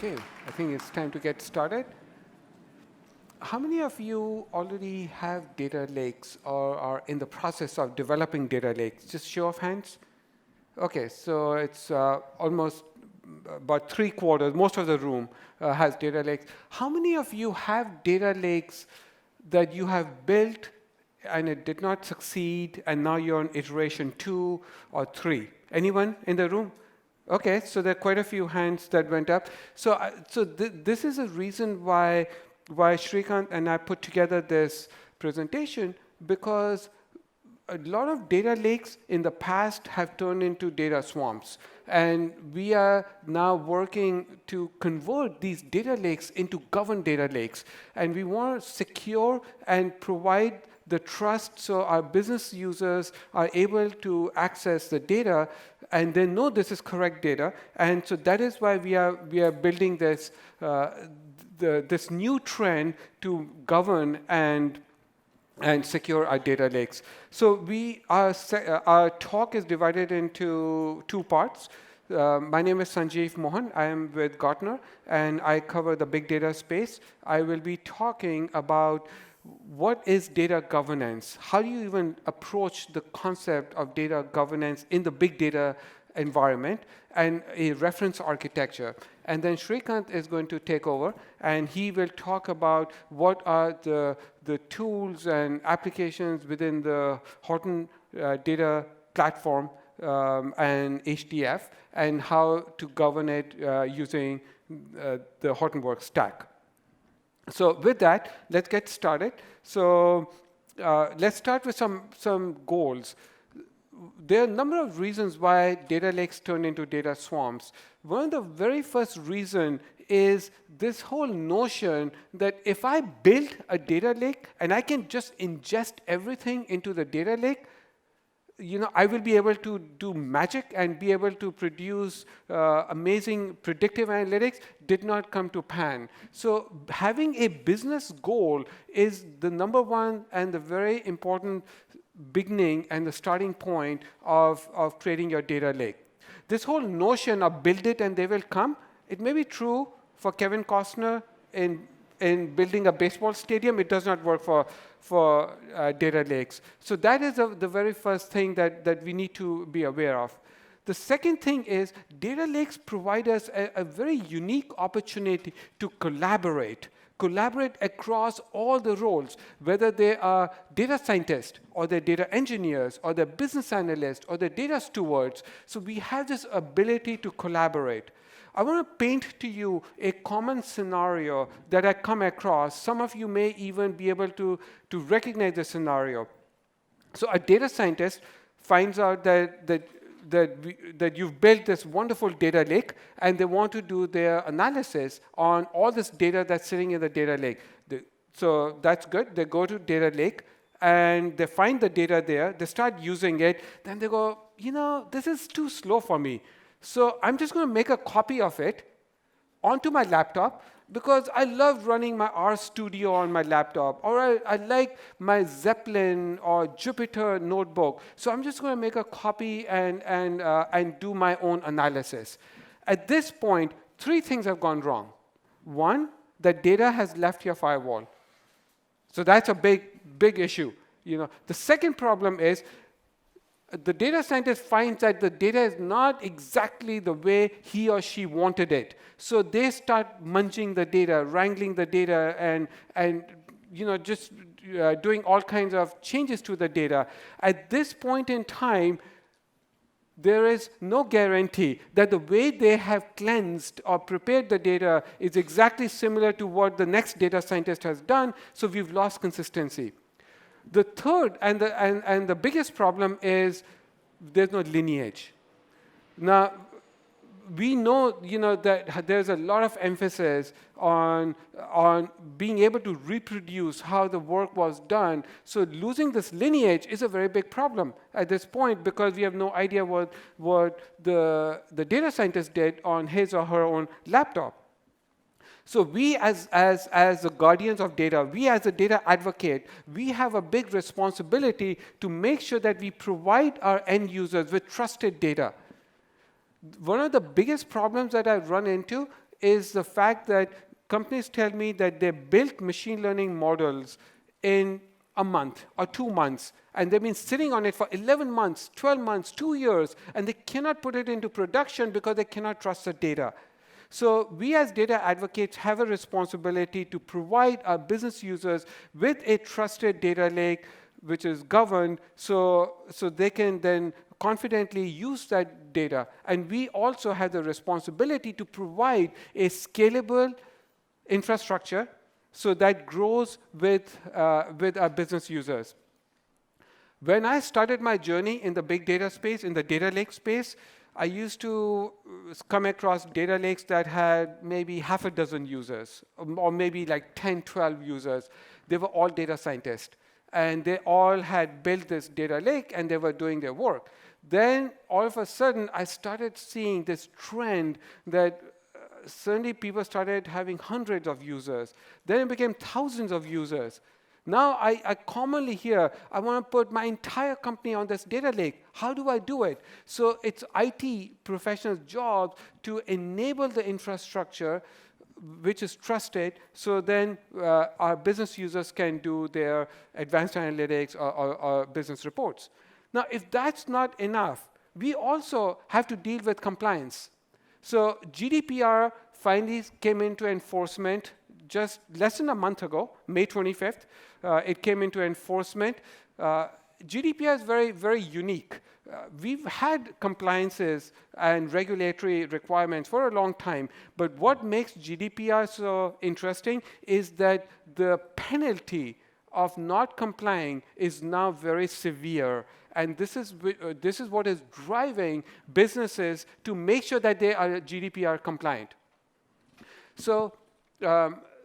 Okay, I think it's time to get started. How many of you already have data lakes or are in the process of developing data lakes? Just show of hands. Okay, so it's almost about 3/4, most of the room has data lakes. How many of you have data lakes that you have built and it did not succeed and now you're on iteration 2 or 3? Anyone in the room? Okay, so there are quite a few hands that went up. This is a reason why Shrikant and I put together this presentation, because a lot of data lakes in the past have turned into data swamps. And we are now working to convert these data lakes into governed data lakes. And we want to secure and provide the trust so our business users are able to access the data and they know this is correct data. And so that is why we are building this this new trend to govern and secure our data lakes. So our talk is divided into 2 parts. My name is Sanjeev Mohan. I am with Gartner, and I cover the big data space. I will be talking about what is data governance? How do you even approach the concept of data governance in the big data environment, and a reference architecture? And then Shrikant is going to take over, and he will talk about what are the tools and applications within the Horton data platform and HDF, and how to govern it using the Hortonworks stack. So with that, let's get started. So let's start with some goals. There are a number of reasons why data lakes turn into data swamps. One of the very first reasons is this whole notion that if I build a data lake and I can just ingest everything into the data lake, I will be able to do magic and be able to produce amazing predictive analytics did not come to pan. So having a business goal is the number one and the very important beginning and the starting point of creating your data lake. This whole notion of build it and they will come, it may be true for Kevin Costner in building a baseball stadium. It does not work for data lakes. So that is the very first thing that we need to be aware of. The second thing is data lakes provide us a very unique opportunity to collaborate across all the roles, whether they are data scientists or they're data engineers or they're business analysts or they're data stewards. So we have this ability to collaborate. I want to paint to you a common scenario that I come across. Some of you may even be able to recognize the scenario. So a data scientist finds out that you've built this wonderful data lake, and they want to do their analysis on all this data that's sitting in the data lake. So that's good. They go to data lake, and they find the data there. They start using it. Then they go, this is too slow for me. So I'm just going to make a copy of it onto my laptop, because I love running my RStudio on my laptop, or I like my Zeppelin or Jupyter notebook. So I'm just going to make a copy and do my own analysis. At this point, 3 things have gone wrong. One, the data has left your firewall. So that's a big issue. The second problem is the data scientist finds that the data is not exactly the way he or she wanted it. So they start munching the data, wrangling the data, and just doing all kinds of changes to the data. At this point in time, there is no guarantee that the way they have cleansed or prepared the data is exactly similar to what the next data scientist has done, so we've lost consistency. The third and the biggest problem is there's no lineage. Now, we know that there's a lot of emphasis on being able to reproduce how the work was done. So losing this lineage is a very big problem at this point, because we have no idea what the data scientist did on his or her own laptop. So we as the guardians of data, we as a data advocate, we have a big responsibility to make sure that we provide our end users with trusted data. One of the biggest problems that I've run into is the fact that companies tell me that they built machine learning models in a month or 2 months, and they've been sitting on it for 11 months, 12 months, 2 years, and they cannot put it into production because they cannot trust the data. So we as data advocates have a responsibility to provide our business users with a trusted data lake which is governed, so they can then confidently use that data. And we also have the responsibility to provide a scalable infrastructure so that grows with our business users. When I started my journey in the big data space, in the data lake space, I used to come across data lakes that had maybe half a dozen users, or maybe like 10, 12 users. They were all data scientists, and they all had built this data lake, and they were doing their work. Then, all of a sudden, I started seeing this trend that suddenly people started having hundreds of users. Then it became thousands of users. Now I commonly hear, I want to put my entire company on this data lake. How do I do it? So it's IT professionals' job to enable the infrastructure which is trusted, so then our business users can do their advanced analytics or business reports. Now, if that's not enough, we also have to deal with compliance. So GDPR finally came into enforcement just less than a month ago, May 25th. It came into enforcement. GDPR is very, very unique. We've had compliances and regulatory requirements for a long time, but what makes GDPR so interesting is that the penalty of not complying is now very severe. And this is what is driving businesses to make sure that they are GDPR compliant. So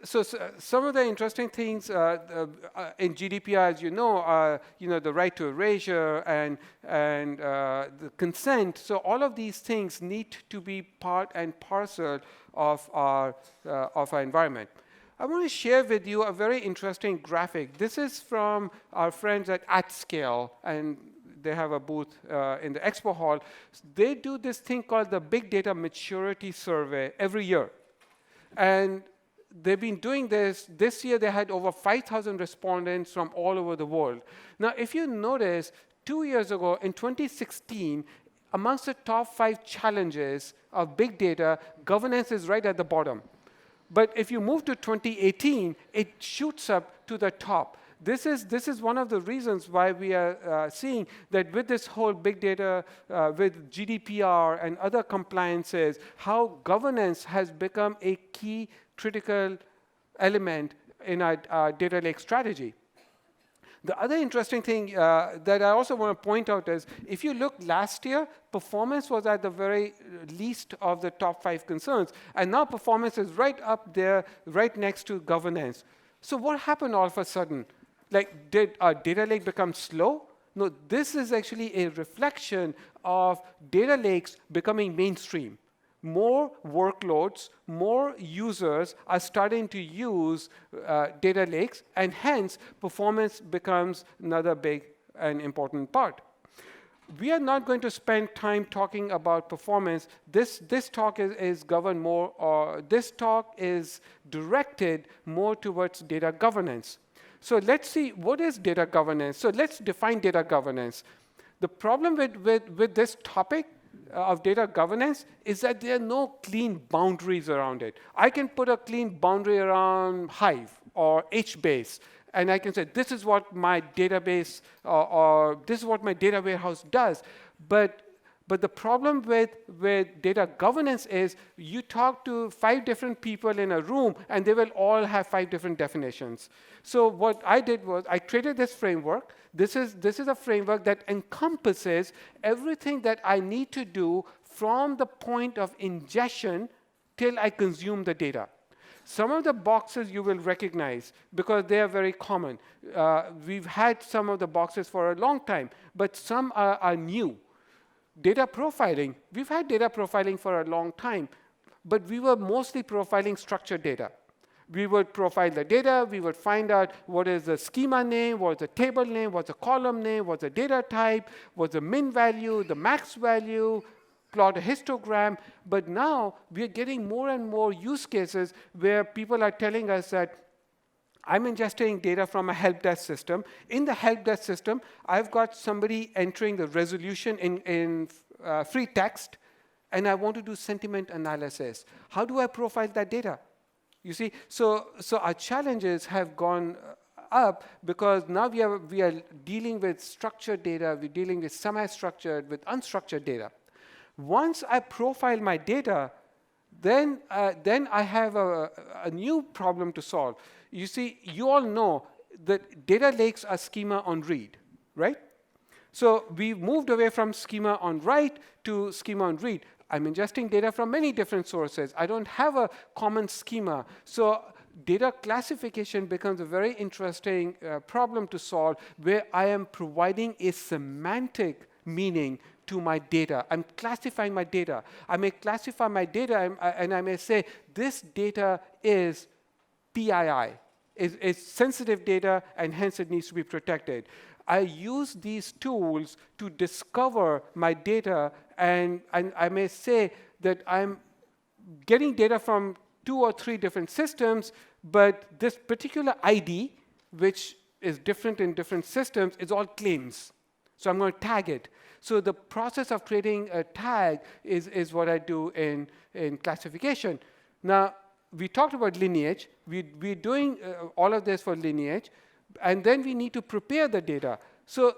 some of the interesting things in GDPR, as you know, are the right to erasure and the consent. So all of these things need to be part and parcel of our environment. I want to share with you a very interesting graphic. This is from our friends at AtScale, and they have a booth in the expo hall. They do this thing called the Big Data Maturity Survey every year. And they've been doing this. This year, they had over 5,000 respondents from all over the world. Now, if you notice, 2 years ago, in 2016, amongst the top 5 challenges of big data, governance is right at the bottom. But if you move to 2018, it shoots up to the top. This is one of the reasons why we are seeing that with this whole big data, with GDPR and other compliances, how governance has become a key critical element in our data lake strategy. The other interesting thing that I also want to point out is, if you look last year, performance was at the very least of the top 5 concerns. And now performance is right up there, right next to governance. So what happened all of a sudden? Like, did our data lake become slow? No, this is actually a reflection of data lakes becoming mainstream. More workloads, more users are starting to use data lakes, and hence performance becomes another big and important part. We are not going to spend time talking about performance. This talk is governed more, or this talk is directed more towards data governance. So let's see, what is data governance? So let's define data governance. The problem with this topic of data governance is that there are no clean boundaries around it. I can put a clean boundary around Hive or HBase, and I can say, this is what my database or this is what my data warehouse does. But the problem with data governance is you talk to 5 different people in a room, and they will all have 5 different definitions. So what I did was I created this framework. This is a framework that encompasses everything that I need to do from the point of ingestion till I consume the data. Some of the boxes you will recognize because they are very common. We've had some of the boxes for a long time, but some are new. Data profiling, we've had data profiling for a long time, but we were mostly profiling structured data. We would profile the data, we would find out what is the schema name, what's the table name, what's the column name, what's the data type, what's the min value, the max value, plot a histogram. But now we're getting more and more use cases where people are telling us that I'm ingesting data from a help desk system. In the help desk system, I've got somebody entering the resolution in free text, and I want to do sentiment analysis. How do I profile that data? You see, so our challenges have gone up because now we are dealing with structured data, we're dealing with semi-structured, with unstructured data. Once I profile my data, then I have a new problem to solve. You see, you all know that data lakes are schema on read, right? So we've moved away from schema on write to schema on read. I'm ingesting data from many different sources. I don't have a common schema. So data classification becomes a very interesting problem to solve, where I am providing a semantic meaning to my data. I'm classifying my data. I may classify my data and I may say this data is PII. It's sensitive data, and hence it needs to be protected. I use these tools to discover my data, and I may say that I'm getting data from 2 or 3 different systems, but this particular ID, which is different in different systems, is all claims. So I'm going to tag it. So the process of creating a tag is what I do in classification. Now, we talked about lineage. We're doing all of this for lineage. And then we need to prepare the data. So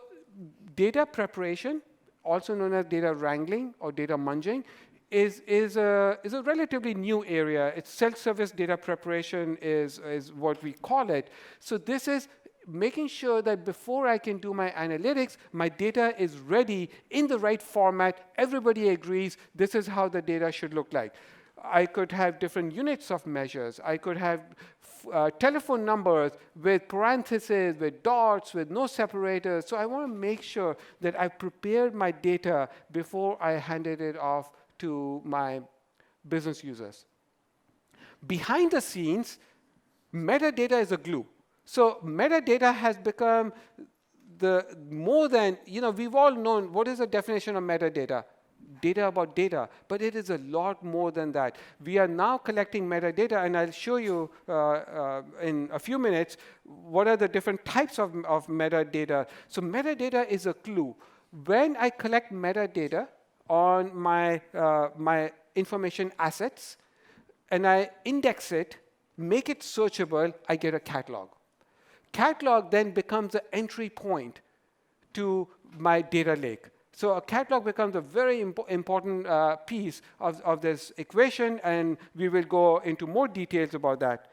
data preparation, also known as data wrangling or data munging, is a relatively new area. It's self-service data preparation is what we call it. So this is making sure that before I can do my analytics, my data is ready in the right format. Everybody agrees this is how the data should look like. I could have different units of measures. I could have telephone numbers with parentheses, with dots, with no separators. So I want to make sure that I prepared my data before I handed it off to my business users. Behind the scenes, metadata is a glue. So metadata has become more than, we've all known what is the definition of metadata. Data about data, but it is a lot more than that. We are now collecting metadata, and I'll show you in a few minutes what are the different types of metadata. So metadata is a clue. When I collect metadata on my information assets, and I index it, make it searchable, I get a catalog. Catalog then becomes the entry point to my data lake. So a catalog becomes a very important piece of this equation, and we will go into more details about that.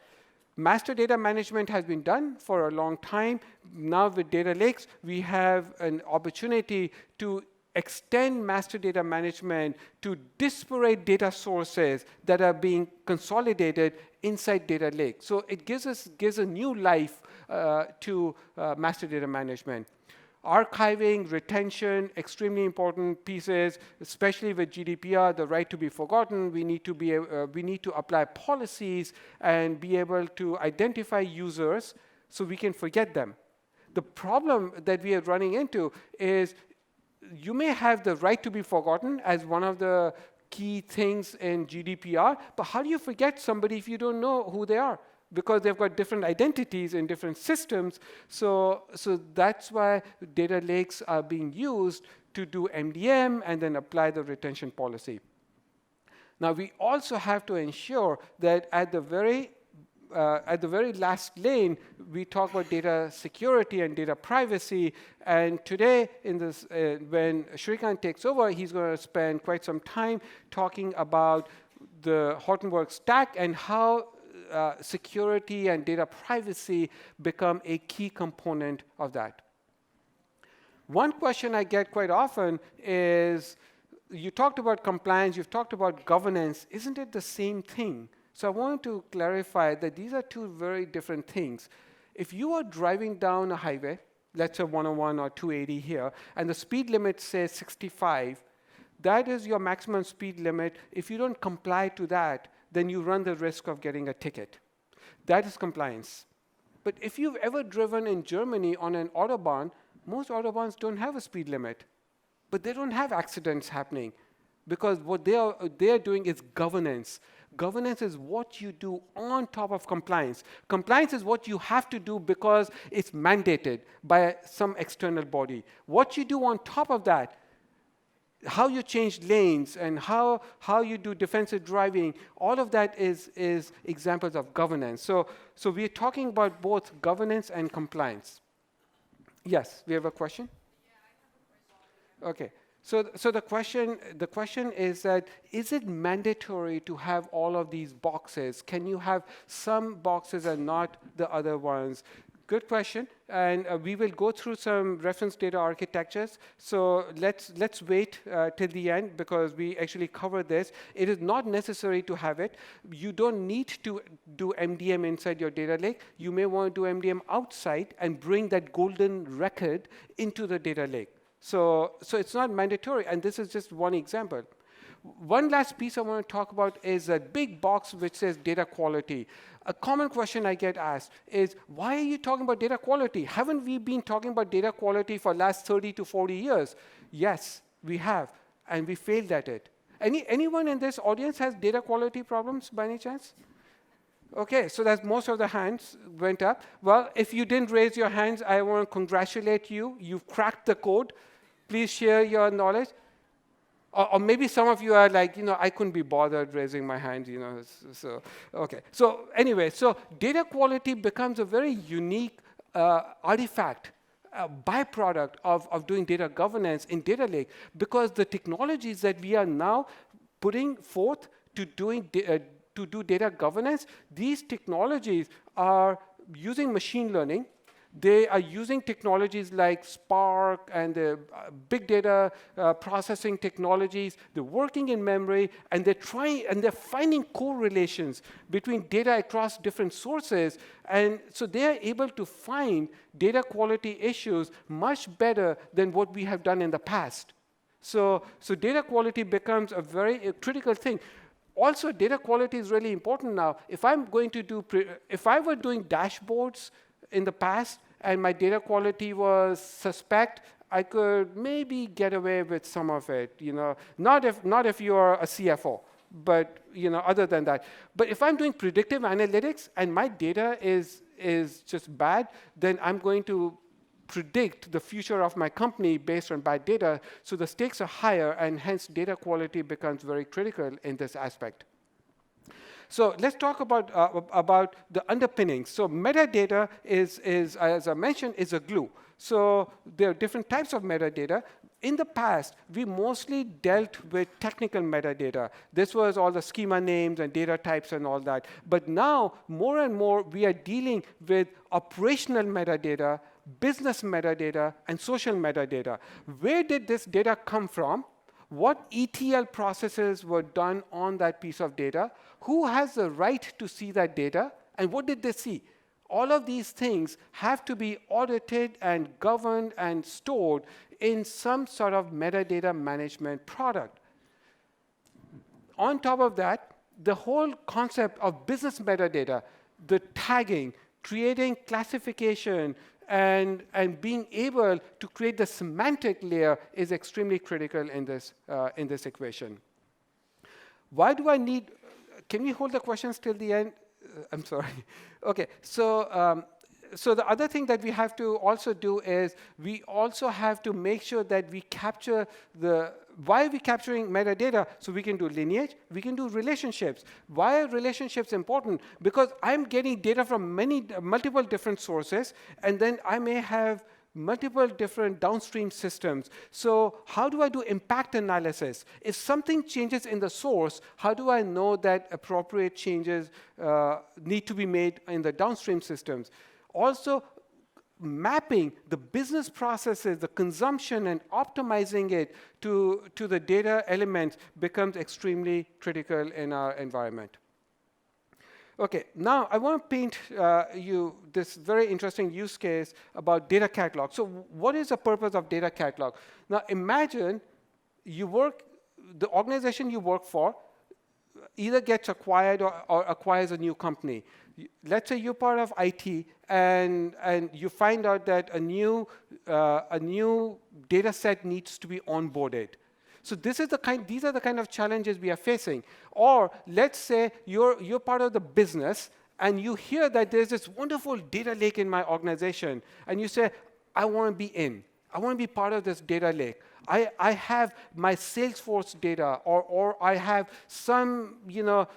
Master data management has been done for a long time. Now with data lakes, we have an opportunity to extend master data management to disparate data sources that are being consolidated inside data lake. So it gives a new life to master data management. Archiving, retention, extremely important pieces, especially with GDPR, the right to be forgotten. We need to apply policies and be able to identify users so we can forget them. The problem that we are running into is you may have the right to be forgotten as one of the key things in GDPR, but how do you forget somebody if you don't know who they are? Because they've got different identities in different systems. So that's why data lakes are being used to do MDM and then apply the retention policy. Now, we also have to ensure that at the very last lane, we talk about data security and data privacy. And today, when Shrikant takes over, he's going to spend quite some time talking about the Hortonworks stack and how security and data privacy become a key component of that. One question I get quite often is, you talked about compliance, you've talked about governance, isn't it the same thing? So I wanted to clarify that these are two very different things. If you are driving down a highway, let's say 101 or 280 here, and the speed limit says 65, that is your maximum speed limit. If you don't comply to that, then you run the risk of getting a ticket. That is compliance. But if you've ever driven in Germany on an Autobahn, most Autobahns don't have a speed limit, but they don't have accidents happening. because what they are doing is governance. Governance is what you do on top of compliance. Compliance is what you have to do because it's mandated by some external body. What you do on top of that, how you change lanes and how you do defensive driving, all of that is examples of governance. So we're talking about both governance and compliance. Yes, we have a question? Okay. So the question is that, is it mandatory to have all of these boxes? Can you have some boxes and not the other ones? Good question, and we will go through some reference data architectures. So let's wait till the end because we actually cover this. It is not necessary to have it. You don't need to do MDM inside your data lake. You may want to do MDM outside and bring that golden record into the data lake. So it's not mandatory, and this is just one example. One last piece I want to talk about is a big box which says data quality. A common question I get asked is, why are you talking about data quality? Haven't we been talking about data quality for the last 30 to 40 years? Yes, we have, and we failed at it. Anyone in this audience has data quality problems by any chance? Okay, so that's most of the hands went up. Well, if you didn't raise your hands, I want to congratulate you. You've cracked the code. Please share your knowledge. Or maybe some of you are like, I couldn't be bothered raising my hand, So, okay. So anyway, so data quality becomes a very unique artifact, a byproduct of doing data governance in data lake, because the technologies that we are now putting forth to do data governance, these technologies are using machine learning. They are using technologies like Spark and the big data processing technologies. They're working in memory, and they're finding correlations between data across different sources. And so they are able to find data quality issues much better than what we have done in the past. So data quality becomes a very critical thing. Also, data quality is really important now. If I were doing dashboards in the past and my data quality was suspect, I could maybe get away with some of it. Not if you're a CFO, but other than that. But if I'm doing predictive analytics and my data is just bad, then I'm going to predict the future of my company based on bad data. So the stakes are higher, and hence data quality becomes very critical in this aspect. So let's talk about the underpinnings. So metadata is, as I mentioned, is a glue. So there are different types of metadata. In the past, we mostly dealt with technical metadata. This was all the schema names and data types and all that. But now, more and more, we are dealing with operational metadata, business metadata, and social metadata. Where did this data come from? What ETL processes were done on that piece of data? Who has the right to see that data? And what did they see? All of these things have to be audited and governed and stored in some sort of metadata management product. On top of that, the whole concept of business metadata, the tagging, creating classification, and being able to create the semantic layer is extremely critical in this equation. Why do I need? Can we hold the questions till the end? I'm sorry. Okay. So the other thing that we have to also do is we also have to make sure that we capture why are we capturing metadata? So we can do lineage, we can do relationships. Why are relationships important? Because I'm getting data from multiple different sources, and then I may have multiple different downstream systems. So how do I do impact analysis? If something changes in the source, how do I know that appropriate changes need to be made in the downstream systems? Also, mapping the business processes, the consumption, and optimizing it to the data elements becomes extremely critical in our environment. Okay, now I want to paint you this very interesting use case about data catalog. So what is the purpose of data catalog? Now imagine the organization you work for either gets acquired or acquires a new company. Let's say you're part of IT, and you find out that a new data set needs to be onboarded. So these are the kind of challenges we are facing. Or let's say you're part of the business, and you hear that there's this wonderful data lake in my organization, and you say, I want to be in. I want to be part of this data lake. I have my Salesforce data, or I have some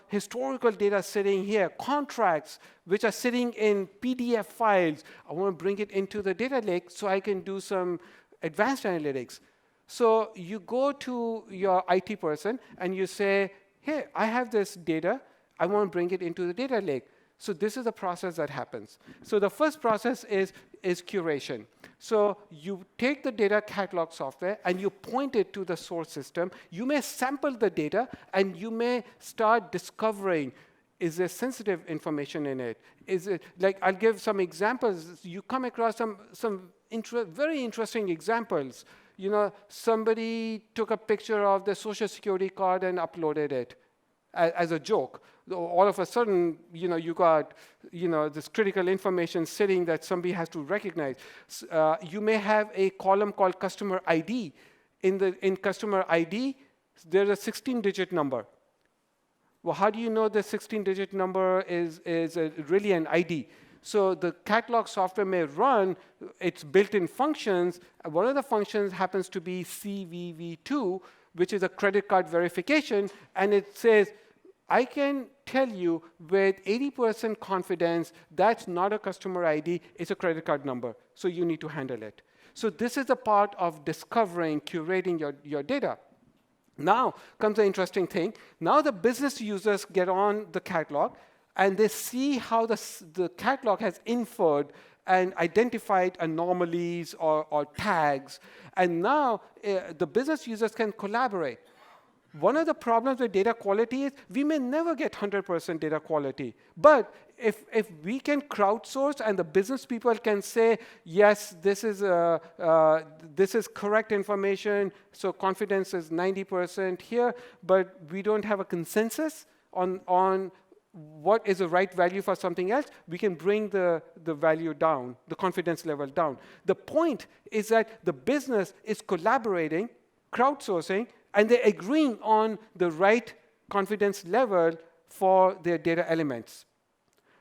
historical data sitting here, contracts which are sitting in PDF files. I want to bring it into the data lake so I can do some advanced analytics. So you go to your IT person and you say, hey, I have this data. I want to bring it into the data lake. So this is the process that happens. So the first process is curation. So you take the data catalog software and you point it to the source system. You may sample the data and you may start discovering, is there sensitive information in it? Is it, like, I'll give some examples. You come across some very interesting examples. Somebody took a picture of the social security card and uploaded it as a joke. All of a sudden, you got, this critical information sitting that somebody has to recognize. You may have a column called customer ID. In customer ID, there's a 16-digit number. Well, how do you know the 16-digit number is really an ID? So the catalog software may run its built-in functions. One of the functions happens to be CVV2, which is a credit card verification, and it says, I can tell you with 80% confidence that's not a customer ID, it's a credit card number, so you need to handle it. So this is a part of discovering, curating your data. Now comes the interesting thing. Now the business users get on the catalog, and they see how the catalog has inferred and identified anomalies or tags. And now the business users can collaborate. One of the problems with data quality is we may never get 100% data quality. But if we can crowdsource and the business people can say, yes, this is correct information, so confidence is 90% here, but we don't have a consensus on what is the right value for something else, we can bring the value down, the confidence level down. The point is that the business is collaborating, crowdsourcing, and they're agreeing on the right confidence level for their data elements.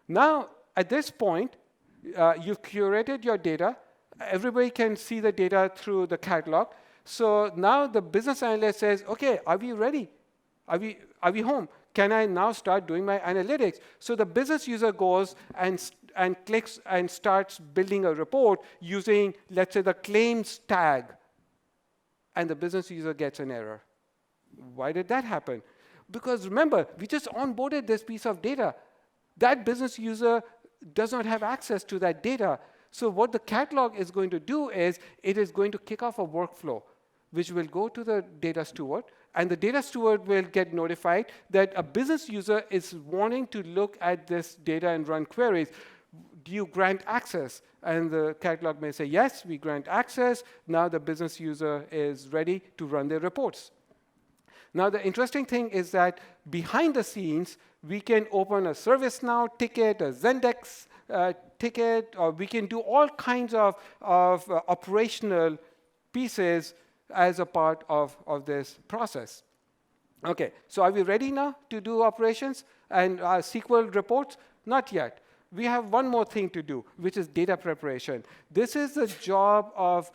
Now, at this point, you've curated your data. Everybody can see the data through the catalog. So now the business analyst says, OK, are we ready? Are we home? Can I now start doing my analytics? So the business user goes and clicks and starts building a report using, let's say, the claims tag. And the business user gets an error. Why did that happen? Because remember, we just onboarded this piece of data. That business user does not have access to that data. So what the catalog is going to do is it is going to kick off a workflow, which will go to the data steward. And the data steward will get notified that a business user is wanting to look at this data and run queries. Do you grant access? And the catalog may say, yes, we grant access. Now the business user is ready to run their reports. Now the interesting thing is that behind the scenes, we can open a ServiceNow ticket, a Zendesk ticket, or we can do all kinds of operational pieces as a part of this process. OK, so are we ready now to do operations and SQL reports? Not yet. We have one more thing to do, which is data preparation. This is the job of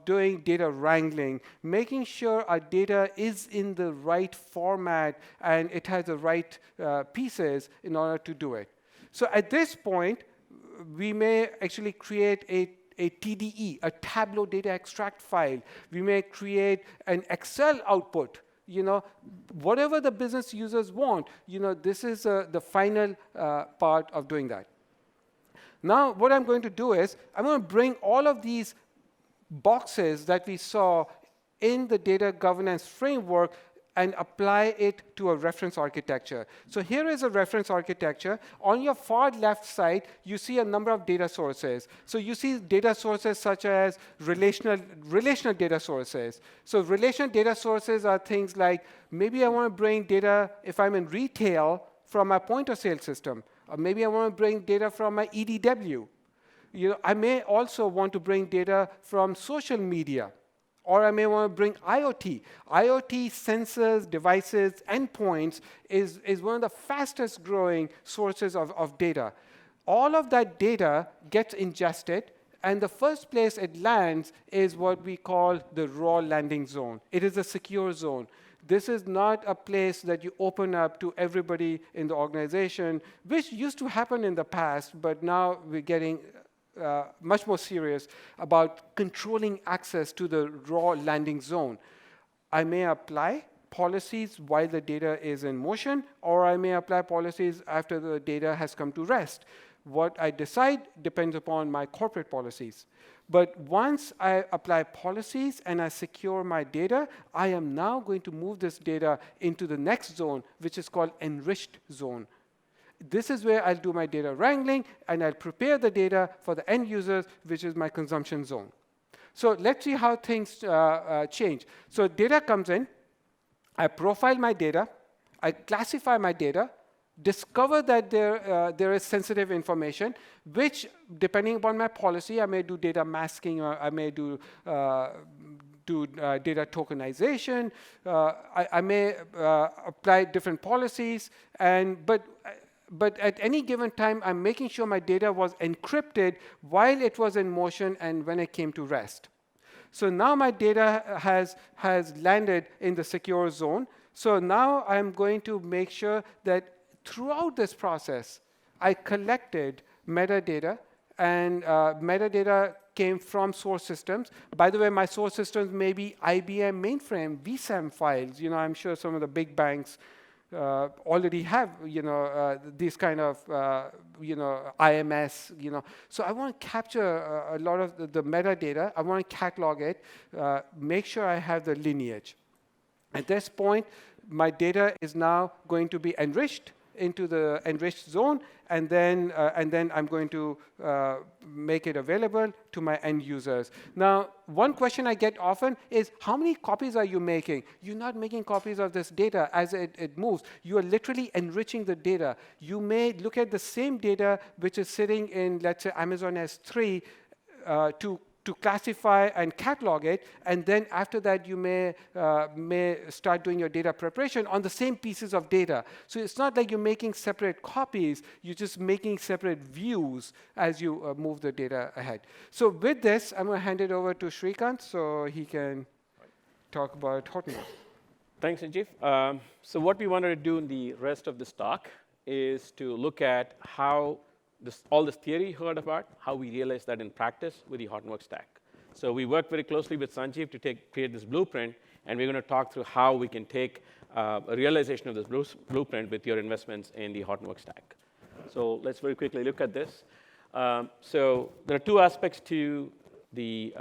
doing data wrangling, making sure our data is in the right format and it has the right pieces in order to do it. So at this point, we may actually create a TDE, a Tableau data extract file. We may create an Excel output. Whatever the business users want, this is the final part of doing that. Now, what I'm going to do is I'm going to bring all of these boxes that we saw in the data governance framework and apply it to a reference architecture. So here is a reference architecture. On your far left side, you see a number of data sources. So you see data sources such as relational data sources. So relational data sources are things like, maybe I want to bring data, if I'm in retail, from my point-of-sale system. Or maybe I want to bring data from my EDW. I may also want to bring data from social media. Or I may want to bring IoT. IoT sensors, devices, endpoints is one of the fastest growing sources of data. All of that data gets ingested, and the first place it lands is what we call the raw landing zone. It is a secure zone. This is not a place that you open up to everybody in the organization, which used to happen in the past, but now we're getting much more serious about controlling access to the raw landing zone. I may apply policies while the data is in motion, or I may apply policies after the data has come to rest. What I decide depends upon my corporate policies. But once I apply policies and I secure my data, I am now going to move this data into the next zone, which is called enriched zone. This is where I'll do my data wrangling, and I'll prepare the data for the end users, which is my consumption zone. So let's see how things change. So data comes in. I profile my data. I classify my data, discover that there is sensitive information, which, depending upon my policy, I may do data masking, or I may do data tokenization. I may apply different policies, but at any given time, I'm making sure my data was encrypted while it was in motion and when it came to rest. So now my data has landed in the secure zone. So now I'm going to make sure that throughout this process, I collected metadata, and metadata came from source systems. By the way, my source systems may be IBM mainframe, vSAM files. I'm sure some of the big banks already have, these kind of, IMS, So I want to capture a lot of the metadata. I want to catalog it, make sure I have the lineage. At this point, my data is now going to be enriched into the enriched zone, and then I'm going to make it available to my end users. Now, one question I get often is, how many copies are you making? You're not making copies of this data as it moves. You are literally enriching the data. You may look at the same data which is sitting in, let's say, Amazon S3 to classify and catalog it, and then after that you may start doing your data preparation on the same pieces of data. So it's not like you're making separate copies, you're just making separate views as you move the data ahead. So with this, I'm going to hand it over to Shrikant so he can talk about Hortonworks. Thanks, Sanjeev. So what we wanted to do in the rest of this talk is to look at how all this theory you heard about, how we realize that in practice with the Hortonworks stack. So we worked very closely with Sanjeev to create this blueprint, and we're going to talk through how we can take a realization of this blueprint with your investments in the Hortonworks stack. So let's very quickly look at this. So there are two aspects to the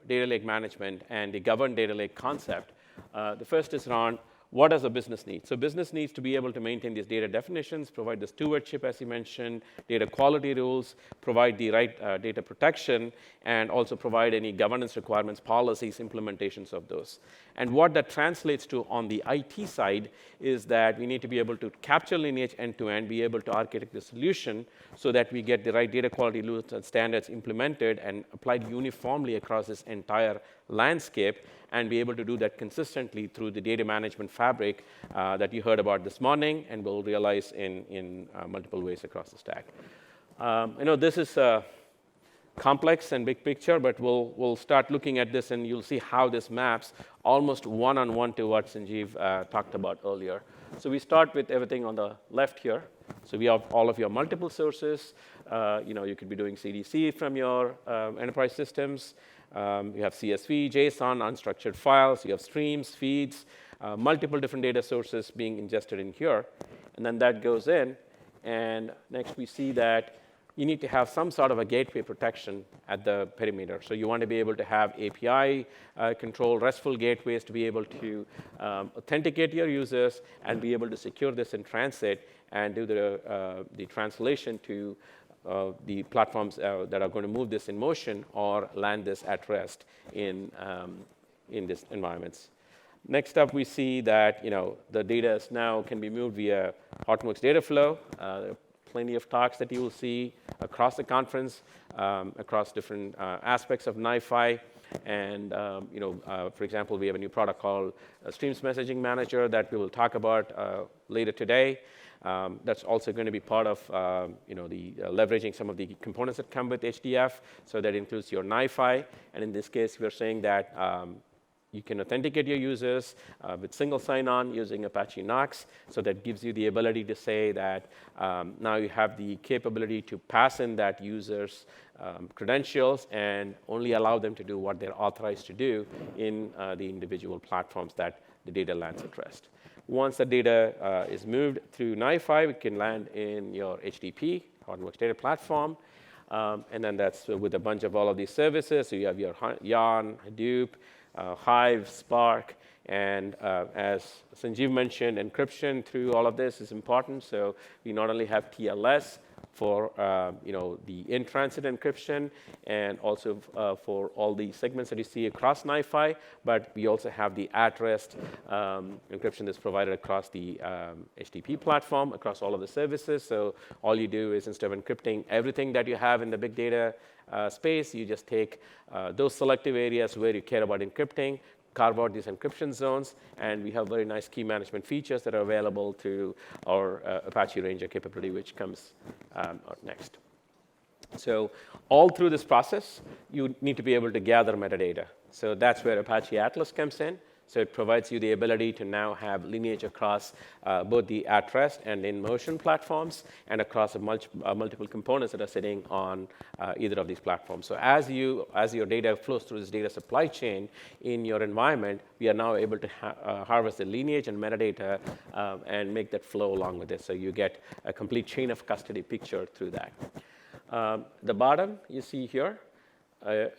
data lake management and the governed data lake concept. The first is around what does a business need? So business needs to be able to maintain these data definitions, provide the stewardship, as you mentioned, data quality rules, provide the right data protection, and also provide any governance requirements, policies, implementations of those. And what that translates to on the IT side is that we need to be able to capture lineage end-to-end, be able to architect the solution so that we get the right data quality rules and standards implemented and applied uniformly across this entire landscape, and be able to do that consistently through the data management fabric that you heard about this morning and will realize in multiple ways across the stack. I know this is complex and big picture, but we'll start looking at this, and you'll see how this maps almost one-on-one to what Sanjeev talked about earlier. So we start with everything on the left here. So we have all of your multiple sources. You could be doing CDC from your enterprise systems. You have CSV, JSON, unstructured files. You have streams, feeds, multiple different data sources being ingested in here. And then that goes in. And next we see that you need to have some sort of a gateway protection at the perimeter. So you want to be able to have API control, RESTful gateways to be able to authenticate your users and be able to secure this in transit and do the translation to the platforms that are going to move this in motion or land this at rest in these environments. Next up, we see that the data now can be moved via Hortonworks data flow. There are plenty of talks that you will see across the conference, across different aspects of NiFi. And for example, we have a new product called Streams Messaging Manager that we will talk about later today. That's also going to be part of leveraging some of the components that come with HDF. So that includes your NiFi. And in this case, we're saying that you can authenticate your users with single sign-on using Apache Knox. So that gives you the ability to say that now you have the capability to pass in that user's credentials and only allow them to do what they're authorized to do in the individual platforms that the data lands at rest. Once the data is moved through NiFi, it can land in your HDP, Hortonworks Data Platform. And then that's with a bunch of all of these services. So you have your Yarn, Hadoop, Hive, Spark, and as Sanjeev mentioned, encryption through all of this is important. So we not only have TLS for the in-transit encryption and also for all the segments that you see across NiFi, but we also have the at-rest encryption that's provided across the HTTP platform, across all of the services. So all you do is instead of encrypting everything that you have in the big data space, you just take those selective areas where you care about encrypting, carve out these encryption zones, and we have very nice key management features that are available through our Apache Ranger capability, which comes out next. So all through this process, you need to be able to gather metadata. So that's where Apache Atlas comes in. So it provides you the ability to now have lineage across both the at-rest and in-motion platforms and across multiple components that are sitting on either of these platforms. So as your data flows through this data supply chain in your environment, we are now able to harvest the lineage and metadata and make that flow along with it. So you get a complete chain of custody picture through that. The bottom you see here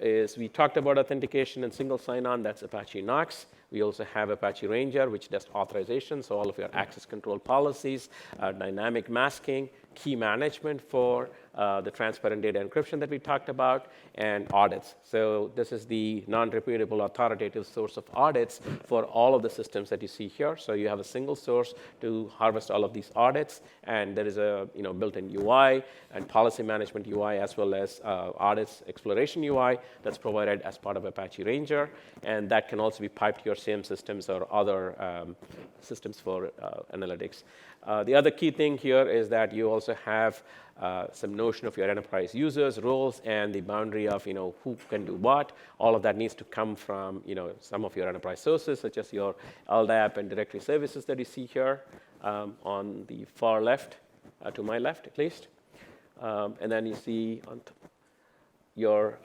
is we talked about authentication and single sign-on. That's Apache Knox. We also have Apache Ranger, which does authorization, so all of your access control policies, dynamic masking, key management for the transparent data encryption that we talked about, and audits. So this is the non-repeatable authoritative source of audits for all of the systems that you see here. So you have a single source to harvest all of these audits, and there is a built-in UI and policy management UI, as well as audits exploration UI that's provided as part of Apache Ranger, and that can also be piped to your SIEM systems or other systems for analytics. The other key thing here is that you also have some notion of your enterprise users, roles, and the boundary of who can do what. All of that needs to come from some of your enterprise sources, such as your LDAP and directory services that you see here on the far left, to my left at least. And then you see on your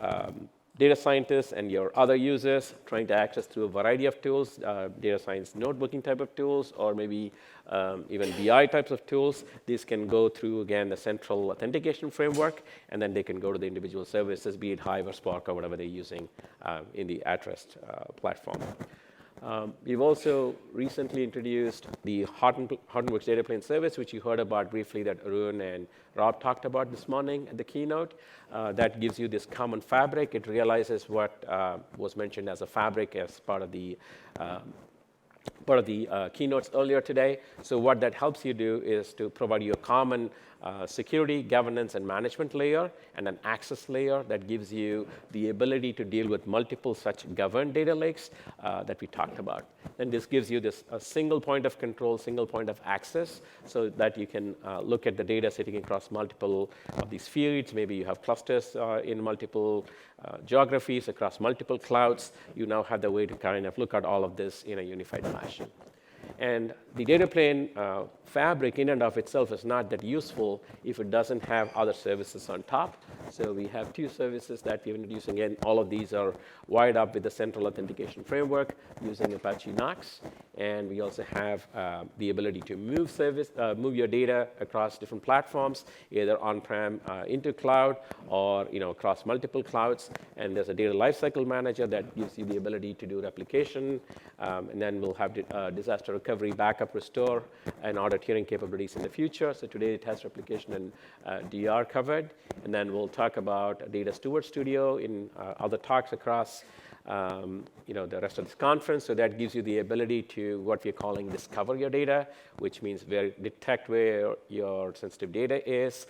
data scientists and your other users trying to access through a variety of tools, data science notebooking type of tools, or maybe even BI types of tools. These can go through, again, the central authentication framework, and then they can go to the individual services, be it Hive or Spark or whatever they're using in the at-rest platform. We've also recently introduced the Hortonworks Data Plane service, which you heard about briefly that Arun and Rob talked about this morning at the keynote. That gives you this common fabric. It realizes what was mentioned as a fabric as part of the keynotes earlier today. So what that helps you do is to provide you a common security, governance, and management layer, and an access layer that gives you the ability to deal with multiple such governed data lakes that we talked about. Then this gives you this a single point of control, single point of access, so that you can look at the data sitting across multiple of these feeds. Maybe you have clusters in multiple geographies across multiple clouds. You now have the way to kind of look at all of this in a unified fashion. And the data plane fabric in and of itself is not that useful if it doesn't have other services on top. So we have two services that we're introducing, and all of these are wired up with the central authentication framework using Apache Knox. And we also have the ability to move your data across different platforms, either on-prem into cloud or across multiple clouds. And there's a data lifecycle manager that gives you the ability to do replication. And then we'll have disaster recovery, backup, restore, and audit tiering capabilities in the future. So today it has replication and DR covered. And then we'll talk about Data Steward Studio in other talks across the rest of this conference. So that gives you the ability to what we're calling discover your data, which means detect where your sensitive data is,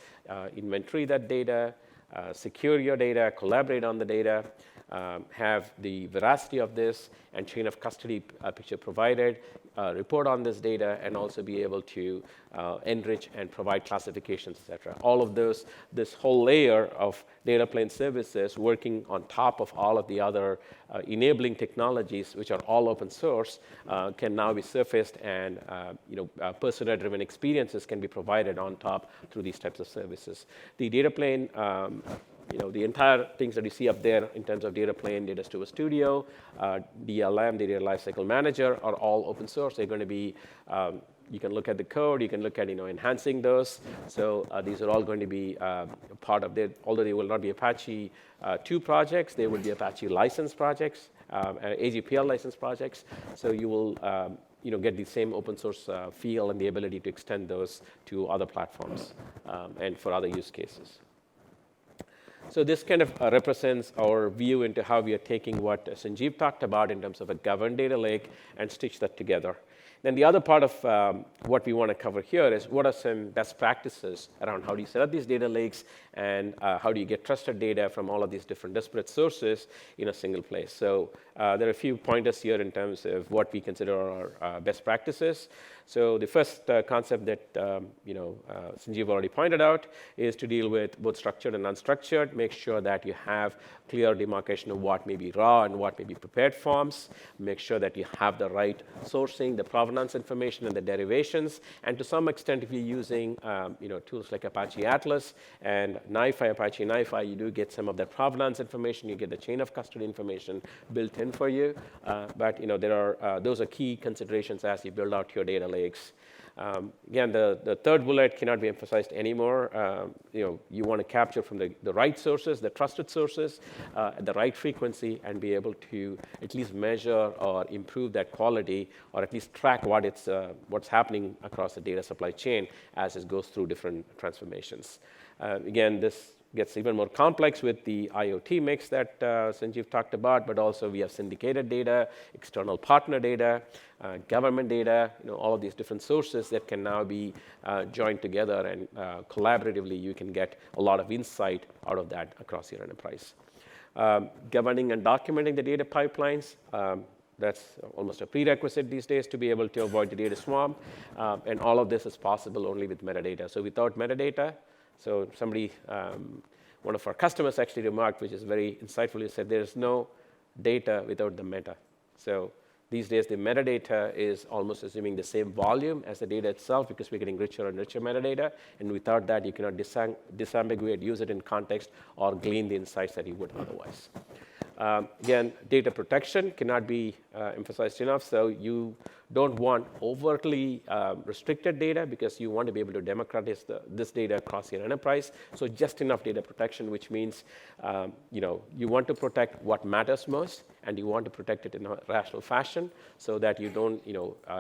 inventory that data, secure your data, collaborate on the data, have the veracity of this and chain of custody picture provided, report on this data, and also be able to enrich and provide classifications, et cetera. All of those, this whole layer of data plane services working on top of all of the other enabling technologies, which are all open source, can now be surfaced, and persona-driven experiences can be provided on top through these types of services. The data plane, the entire things that you see up there in terms of data plane, data store studio, DLM, the data lifecycle manager, are all open source. They're going to be, you can look at the code, you can look at enhancing those. So these are all going to be part of it. Although they will not be Apache 2 projects, they will be Apache license projects, AGPL license projects. So you will get the same open source feel and the ability to extend those to other platforms and for other use cases. So this kind of represents our view into how we are taking what Sanjeev talked about in terms of a governed data lake and stitch that together. Then the other part of what we want to cover here is what are some best practices around how do you set up these data lakes, and how do you get trusted data from all of these different disparate sources in a single place. So there are a few pointers here in terms of what we consider our best practices. So the first concept that Sanjeev already pointed out is to deal with both structured and unstructured. Make sure that you have clear demarcation of what may be raw and what may be prepared forms. Make sure that you have the right sourcing, the provenance information, and the derivations. And to some extent, if you're using tools like Apache Atlas and NiFi, Apache NiFi, you do get some of that provenance information. You get the chain of custody information built in for you. But there are those are key considerations as you build out your data lakes. Again, the third bullet cannot be emphasized anymore. You want to capture from the right sources, the trusted sources, at the right frequency, and be able to at least measure or improve that quality, or at least track what's happening across the data supply chain as it goes through different transformations. Again, this gets even more complex with the IoT mix that Sanjeev talked about, but also we have syndicated data, external partner data, government data, all of these different sources that can now be joined together, and collaboratively you can get a lot of insight out of that across your enterprise. Governing and documenting the data pipelines, that's almost a prerequisite these days to be able to avoid the data swamp, and all of this is possible only with metadata. So without metadata, so somebody, one of our customers actually remarked, which is very insightful, he said there's no data without the meta. So these days the metadata is almost assuming the same volume as the data itself, because we're getting richer and richer metadata, and without that you cannot disambiguate, use it in context, or glean the insights that you would otherwise. Again, data protection cannot be emphasized enough. So you don't want overtly restricted data, because you want to be able to democratize this data across your enterprise. So just enough data protection, which means you want to protect what matters most, and you want to protect it in a rational fashion, so that you don't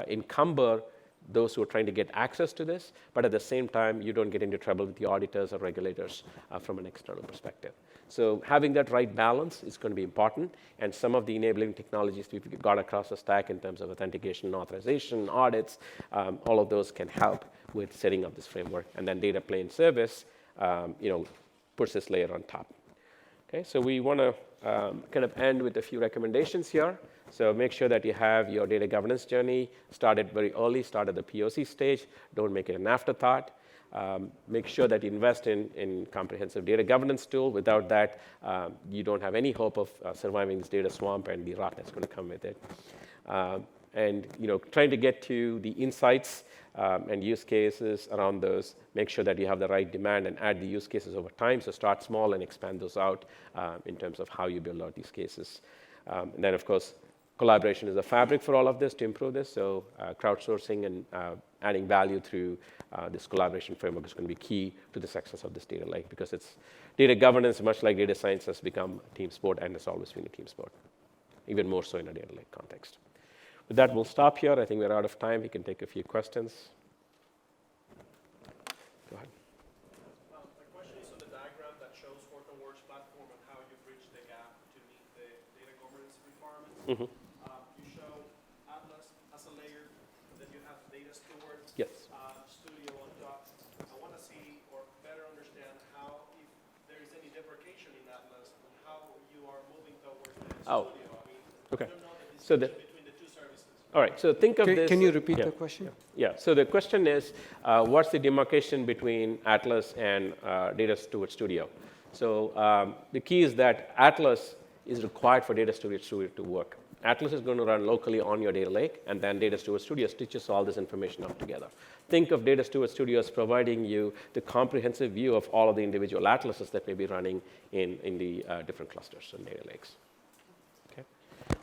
encumber those who are trying to get access to this, but at the same time you don't get into trouble with the auditors or regulators from an external perspective. So having that right balance is going to be important, and some of the enabling technologies we've got across the stack in terms of authentication and authorization, audits, all of those can help with setting up this framework. And then data plane service puts this layer on top. Okay, so we want to kind of end with a few recommendations here. So make sure that you have your data governance journey started very early, start at the POC stage. Don't make it an afterthought. Make sure that you invest in comprehensive data governance tool. Without that, you don't have any hope of surviving this data swamp and the rot that's going to come with it. And trying to get to the insights and use cases around those. Make sure that you have the right demand and add the use cases over time. So start small and expand those out in terms of how you build out these cases. And then, of course, collaboration is the fabric for all of this to improve this. So crowdsourcing and adding value through this collaboration framework is going to be key to the success of this data lake, because it's data governance, much like data science, has become a team sport, and it's always been a team sport, even more so in a data lake context. With that, we'll stop here. I think we're out of time. We can take a few questions. Go ahead. My question is on the diagram that shows Hortonworks platform and how you bridge the gap to meet the data governance requirements. Mm-hmm. You show Atlas as a layer, then you have data steward, Yes. studio on top. I want to see or better understand how, if there is any deprecation in Atlas, and how you are moving towards Oh, Studio. I mean, okay. we don't know the So distinction between the two services. all right, so think of this. Can you repeat yeah. the question? Yeah, so the question is, what's the demarcation between Atlas and Data Steward Studio? So the key is that Atlas is required for Data Steward Studio to work. Atlas is going to run locally on your data lake, and then Data Steward Studio stitches all this information up together. Think of Data Steward Studio as providing you the comprehensive view of all of the individual atlases that may be running in the different clusters and data lakes. Okay.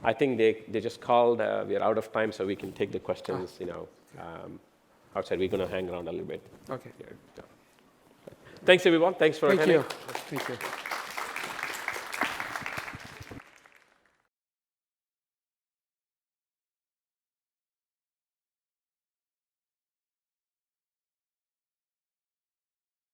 I think they just called. We are out of time, so we can take the questions. Outside. We're going to hang around a little bit. Okay. Here. Thanks, everyone. Thanks for Thank attending. you. Thank you.